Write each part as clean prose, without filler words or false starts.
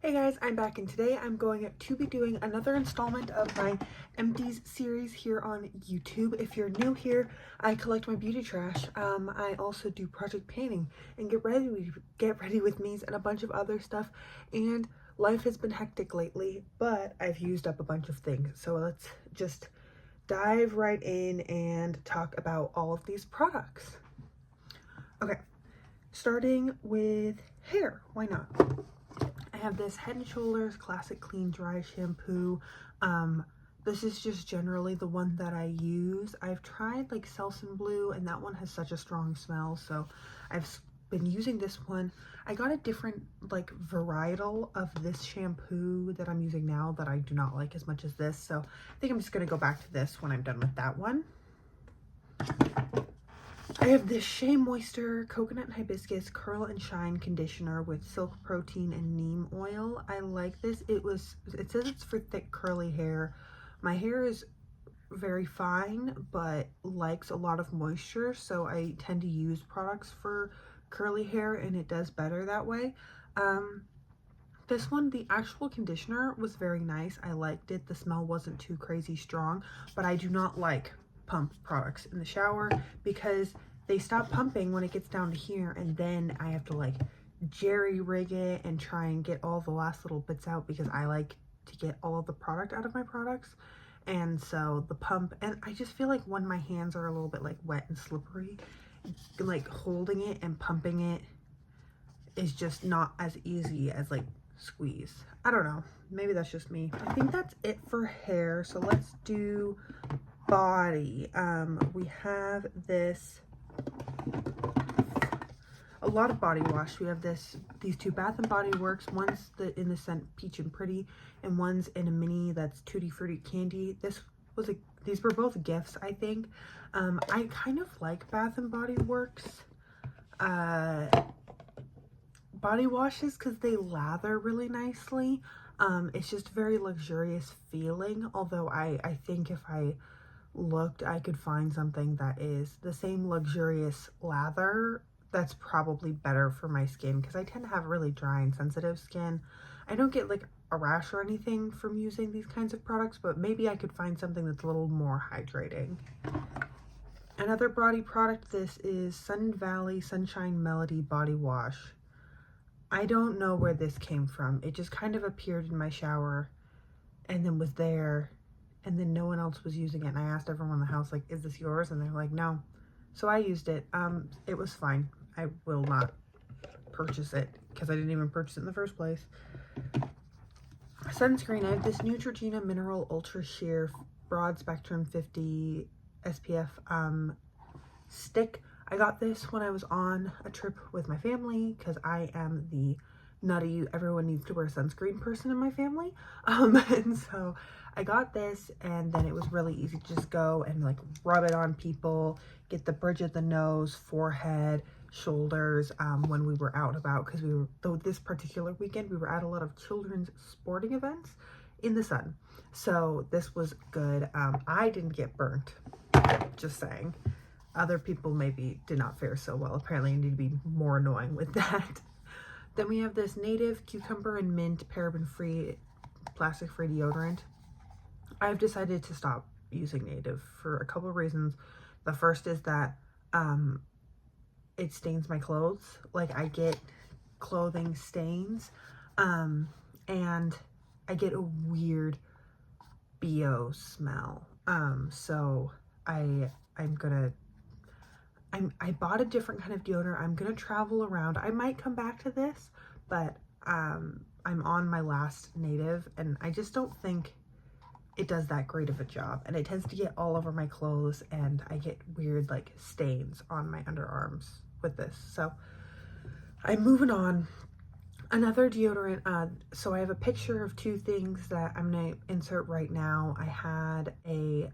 Hey guys, I'm back and today I'm going to be doing another installment of my Empties series here on YouTube. If you're new here, I collect my beauty trash. I also do project painting and get ready with me's and a bunch of other stuff. And life has been hectic lately, but I've used up a bunch of things. So let's just dive right in and talk about all of these products. Okay, starting with hair. Why not? I have this Head & Shoulders Classic Clean Dry Shampoo. This is just generally the one that I use. I've tried like Selsun Blue and that one has such a strong smell, so I've been using this one. I got a different like varietal of this shampoo that I'm using now that I do not like as much as this, so I think I'm just going to go back to this when I'm done with that one. I have this Shea Moisture Coconut and Hibiscus Curl and Shine Conditioner with Silk Protein and Neem Oil. I like this. It says it's for thick curly hair. My hair is very fine but likes a lot of moisture, so I tend to use products for curly hair and it does better that way. This one, the actual conditioner was very nice. I liked it. The smell wasn't too crazy strong, but I do not like pump products in the shower because they stop pumping when it gets down to here, and then I have to like jerry rig it and try and get all the last little bits out because I like to get all of the product out of my products. And so the pump, and I just feel like when my hands are a little bit like wet and slippery, like holding it and pumping it is just not as easy as like squeeze. I don't know, maybe that's just me. I think that's it for hair, so let's do body. We have this, a lot of body wash. We have these two Bath and Body Works. One's in the scent Peach and Pretty, and one's in a mini that's Tutti Frutti Candy. These were both gifts, I think. I kind of like Bath and Body Works body washes because they lather really nicely. It's just very luxurious feeling, although I think if I looked I could find something that is the same luxurious lather that's probably better for my skin because I tend to have really dry and sensitive skin. I don't get like a rash or anything from using these kinds of products, but maybe I could find something that's a little more hydrating. Another body product, this is Sun Valley Sunshine Melody Body Wash. I don't know where this came from. It just kind of appeared in my shower and then was there, and then no one else was using it, and I asked everyone in the house like, is this yours? And they're like, no. So I used it. It was fine. I will not purchase it because I didn't even purchase it in the first place. Sunscreen, I have this Neutrogena Mineral Ultra Sheer Broad Spectrum 50 SPF stick. I got this when I was on a trip with my family because I am the nutty everyone needs to wear sunscreen person in my family. And so I got this, and then it was really easy to just go and like rub it on people, get the bridge of the nose, forehead, shoulders, when we were out and about, because this particular weekend we were at a lot of children's sporting events in the sun, so this was good. I didn't get burnt, just saying. Other people maybe did not fare so well. Apparently I need to be more annoying with that. Then we have this Native Cucumber and Mint paraben-free, plastic-free deodorant. I've decided to stop using Native for a couple of reasons. The first is that it stains my clothes. Like I get clothing stains, and I get a weird BO smell. So I bought a different kind of deodorant. I'm gonna travel around. I might come back to this, but I'm on my last Native and I just don't think it does that great of a job, and it tends to get all over my clothes and I get weird like stains on my underarms with this. So I'm moving on. Another deodorant, so I have a picture of two things that I'm gonna insert right now. I had a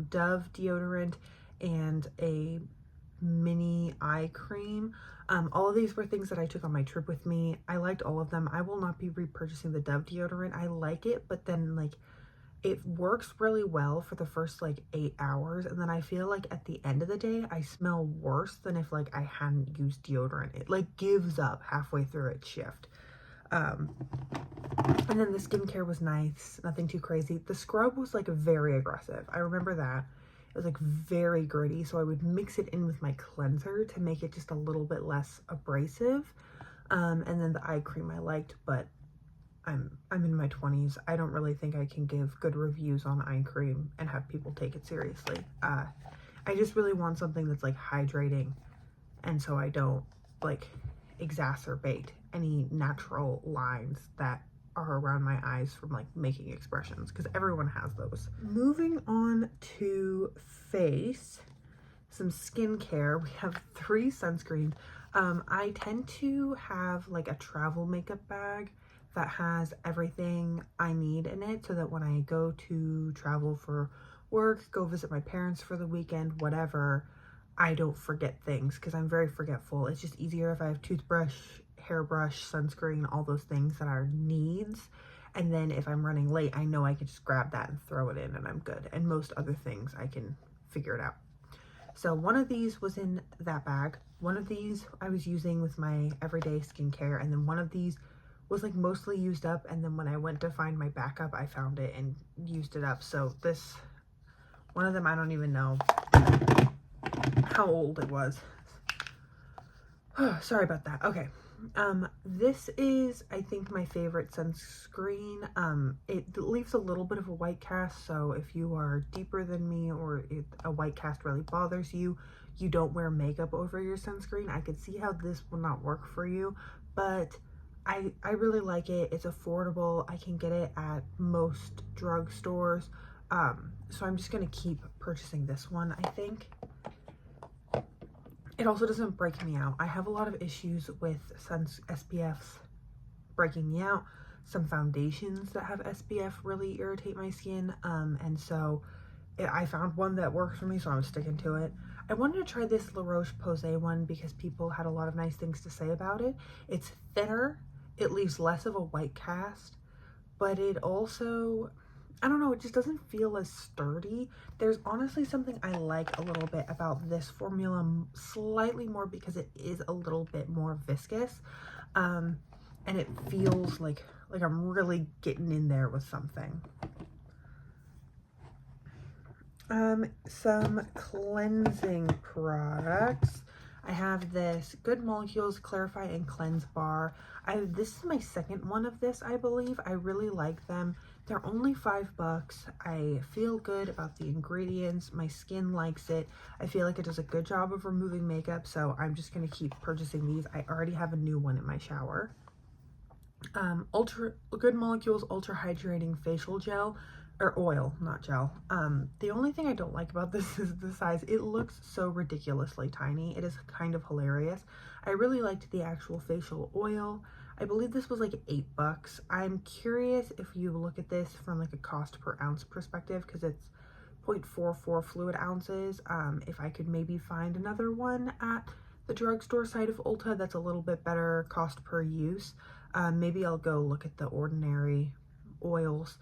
Dove deodorant and a mini eye cream. All of these were things that I took on my trip with me. I liked all of them. I will not be repurchasing the Dove deodorant. I like it, but then like it works really well for the first like 8 hours, and then I feel like at the end of the day I smell worse than if like I hadn't used deodorant. It like gives up halfway through its shift. And then the skincare was nice, nothing too crazy. The scrub was like very aggressive. I remember that. It was like very gritty, so I would mix it in with my cleanser to make it just a little bit less abrasive. And then the eye cream I liked, but I'm in my 20s. I don't really think I can give good reviews on eye cream and have people take it seriously. I just really want something that's like hydrating, and so I don't like exacerbate any natural lines that are around my eyes from like making expressions, because everyone has those. Moving on to face, some skincare. We have 3 sunscreens. I tend to have like a travel makeup bag that has everything I need in it, so that when I go to travel for work, go visit my parents for the weekend, whatever, I don't forget things, because I'm very forgetful. It's just easier if I have toothbrush, hairbrush, sunscreen, all those things that are needs. And then if I'm running late, I know I can just grab that and throw it in and I'm good. And most other things, I can figure it out. So one of these was in that bag. One of these I was using with my everyday skincare. And then one of these was like mostly used up. And then when I went to find my backup, I found it and used it up. So this, one of them, I don't even know how old it was. Oh, sorry about that. Okay. This is, I think, my favorite sunscreen. It leaves a little bit of a white cast, so if you are deeper than me, or if a white cast really bothers you, you don't wear makeup over your sunscreen, I could see how this will not work for you, but I really like it. It's affordable. I can get it at most drugstores. So I'm just gonna keep purchasing this one, I think. It also doesn't break me out. I have a lot of issues with SPFs breaking me out. Some foundations that have SPF really irritate my skin. And so I found one that works for me, so I'm sticking to it. I wanted to try this La Roche-Posay one because people had a lot of nice things to say about it. It's thinner. It leaves less of a white cast, but it also, I don't know, it just doesn't feel as sturdy. There's honestly something I like a little bit about this formula, slightly more, because it is a little bit more viscous. And it feels like I'm really getting in there with something. Some cleansing products. I have this Good Molecules Clarify and Cleanse Bar. This is my second one of this, I believe. I really like them. They're only $5. I feel good about the ingredients. My skin likes it. I feel like it does a good job of removing makeup, so I'm just going to keep purchasing these. I already have a new one in my shower. Good Molecules Ultra Hydrating Facial Gel, or oil, not gel. The only thing I don't like about this is the size. It looks so ridiculously tiny. It is kind of hilarious. I really liked the actual facial oil. I believe this was like $8. I'm curious if you look at this from like a cost per ounce perspective, because it's 0.44 fluid ounces. If I could maybe find another one at the drugstore side of Ulta that's a little bit better cost per use, maybe I'll go look at the ordinary oils.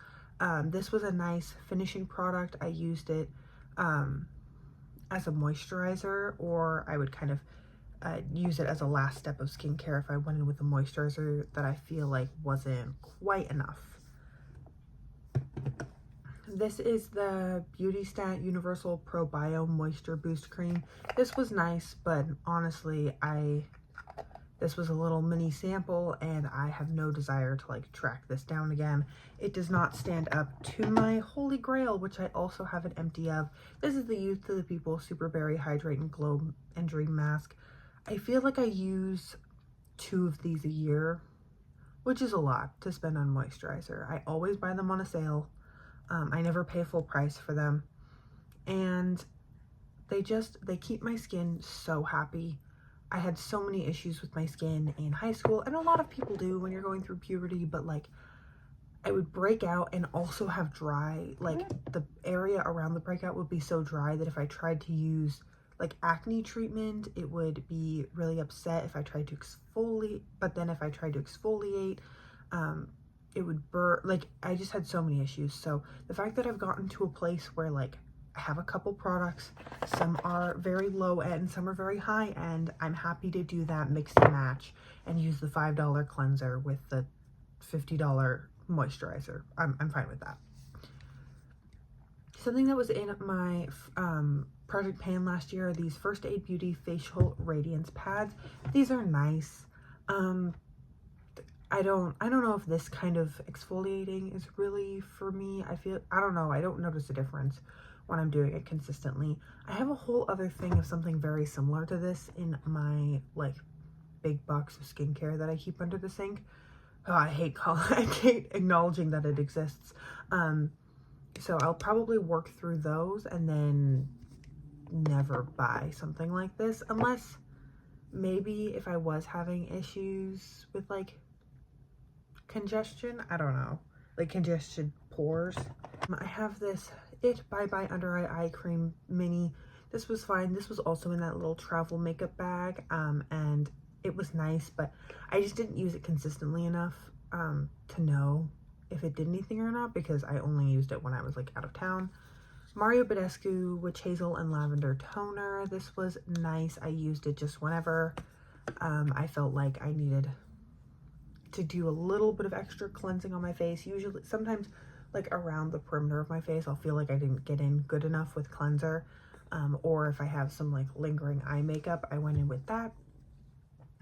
This was a nice finishing product. I used it as a moisturizer, or I would kind of use it as a last step of skincare if I went in with a moisturizer that I feel like wasn't quite enough. This is the Beauty Stat Universal Pro Bio Moisture Boost Cream. This was nice, but honestly, this was a little mini sample, and I have no desire to like track this down again. It does not stand up to my holy grail, which I also have an empty of. This is the Youth to the People Super Berry Hydrate and Glow and Dream Mask. I feel like I use 2 of these a year, which is a lot to spend on moisturizer. I always buy them on a sale. I never pay full price for them. And they keep my skin so happy. I had so many issues with my skin in high school, and a lot of people do when you're going through puberty, but like I would break out and also have dry, like the area around the breakout would be so dry that if I tried to use like acne treatment, it would be really upset if I tried to exfoliate, but then if I tried to exfoliate, it would burn. Like I just had so many issues. So the fact that I've gotten to a place where like I have a couple products, some are very low end, some are very high end, I'm happy to do that mix and match and use the $5 cleanser with the $50 moisturizer. I'm fine with that. Something that was in my project pan last year are these First Aid Beauty Facial Radiance Pads. These are nice. I don't know if this kind of exfoliating is really for me. I don't know. I don't notice a difference when I'm doing it consistently. I have a whole other thing of something very similar to this in my like big box of skincare that I keep under the sink. Oh, I hate acknowledging that it exists. So I'll probably work through those and then never buy something like this, unless maybe if I was having issues with like congestion, I don't know, like congested pores. I have this Bye Bye Under Eye Cream Mini. This was fine. This was also in that little travel makeup bag, and it was nice, but I just didn't use it consistently enough to know if it did anything or not, because I only used it when I was like out of town. Mario Badescu Witch Hazel and Lavender Toner. This was nice. I used it just whenever I felt like I needed to do a little bit of extra cleansing on my face. Usually, sometimes like around the perimeter of my face, I'll feel like I didn't get in good enough with cleanser. Or if I have some like lingering eye makeup, I went in with that.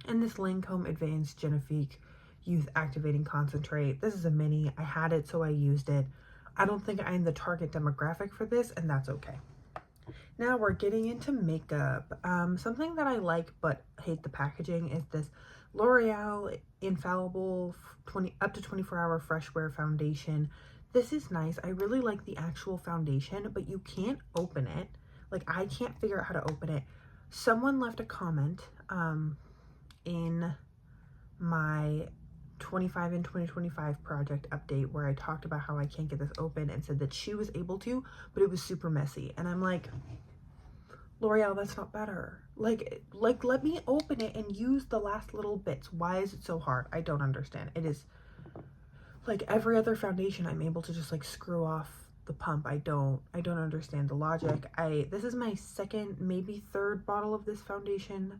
And this Lancome Advanced Genifique Youth Activating Concentrate. This is a mini. I had it, so I used it. I don't think I'm the target demographic for this, and that's okay. Now we're getting into makeup. Something that I like but hate the packaging is this L'Oreal Infallible up to 24-hour fresh wear foundation. This is nice. I really like the actual foundation, but you can't open it. Like, I can't figure out how to open it. Someone left a comment in my 25 in 2025 project update where I talked about how I can't get this open, and said that she was able to, but it was super messy. And I'm like, L'Oreal, that's not better. Like let me open it and use the last little bits. Why is it so hard? I don't understand. It is like every other foundation I'm able to just like screw off the pump. I don't understand the logic. This is my second, maybe third bottle of this foundation.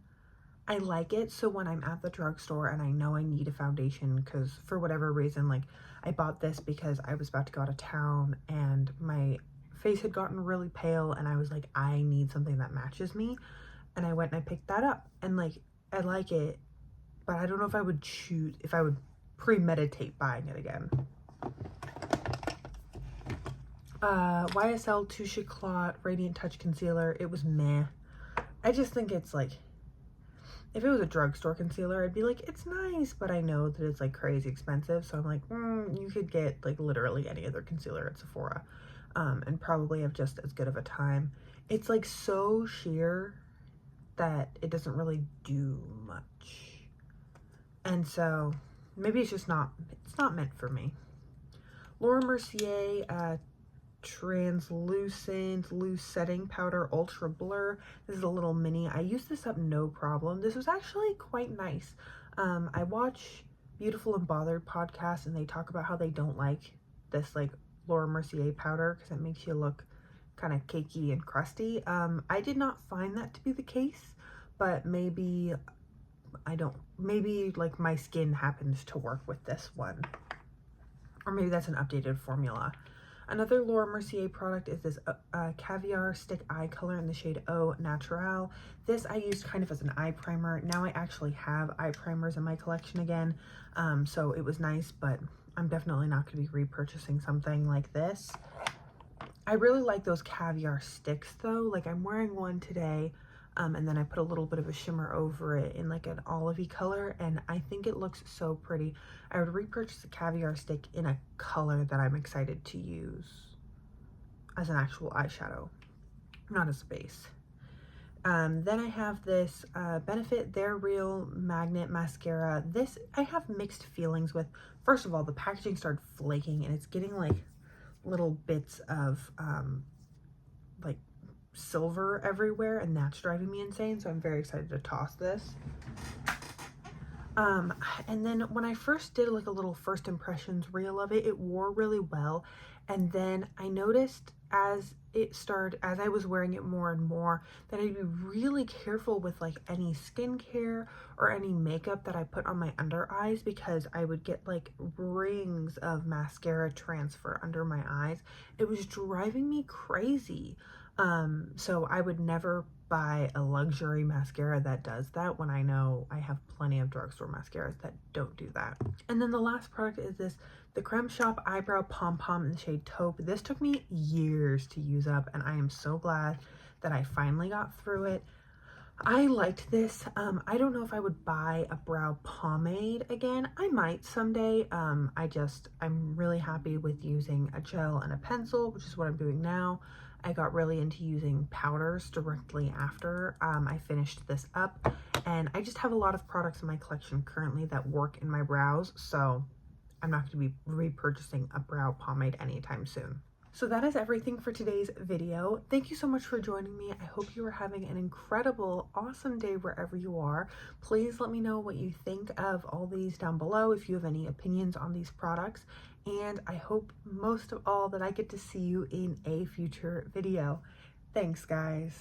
I like it, so when I'm at the drugstore and I know I need a foundation, because for whatever reason, like I bought this because I was about to go out of town and my face had gotten really pale, and I was like, I need something that matches me, and I went and I picked that up, and like I like it, but I don't know if I would premeditate buying it again. YSL Touche Éclat Radiant Touch Concealer. It was meh. I just think it's like, if it was a drugstore concealer, I'd be like, it's nice, but I know that it's like crazy expensive, so I'm like, you could get like literally any other concealer at Sephora and probably have just as good of a time. It's like so sheer that it doesn't really do much, and so maybe it's not meant for me. Laura Mercier Translucent Loose Setting Powder Ultra Blur. This is a little mini. I used this up no problem. This was actually quite nice. I watch Beautiful and Bothered podcast, and they talk about how they don't like this like Laura Mercier powder because it makes you look kind of cakey and crusty. I did not find that to be the case, but maybe like my skin happens to work with this one, or maybe that's an updated formula. Another Laura Mercier product is this Caviar Stick Eye Color in the shade Eau Naturel. This I used kind of as an eye primer. Now I actually have eye primers in my collection again, so it was nice, but I'm definitely not going to be repurchasing something like this. I really like those Caviar sticks though. Like I'm wearing one today, and then I put a little bit of a shimmer over it in like an olivey color, and I think it looks so pretty. I would repurchase a Caviar stick in a color that I'm excited to use as an actual eyeshadow, not as a base. Then I have this Benefit They're Real Magnet Mascara. This I have mixed feelings with. First of all, the packaging started flaking, and it's getting like little bits of like silver everywhere, and that's driving me insane, so I'm very excited to toss this. And then when I first did like a little first impressions reel of it, it wore really well. And then I noticed as I was wearing it more and more, that I'd be really careful with like any skincare or any makeup that I put on my under eyes, because I would get like rings of mascara transfer under my eyes. It was driving me crazy. So I would never buy a luxury mascara that does that when I know I have plenty of drugstore mascaras that don't do that. And then the last product is the Creme Shop Eyebrow Pom Pom in the shade Taupe. This took me years to use up, and I am so glad that I finally got through it. I liked this. I don't know if I would buy a brow pomade again. I might someday. I'm really happy with using a gel and a pencil, which is what I'm doing now. I got really into using powders directly after I finished this up, and I just have a lot of products in my collection currently that work in my brows, so I'm not going to be repurchasing a brow pomade anytime soon. So that is everything for today's video. Thank you so much for joining me. I hope you are having an incredible, awesome day wherever you are. Please let me know what you think of all these down below, if you have any opinions on these products. And I hope most of all that I get to see you in a future video. Thanks, guys.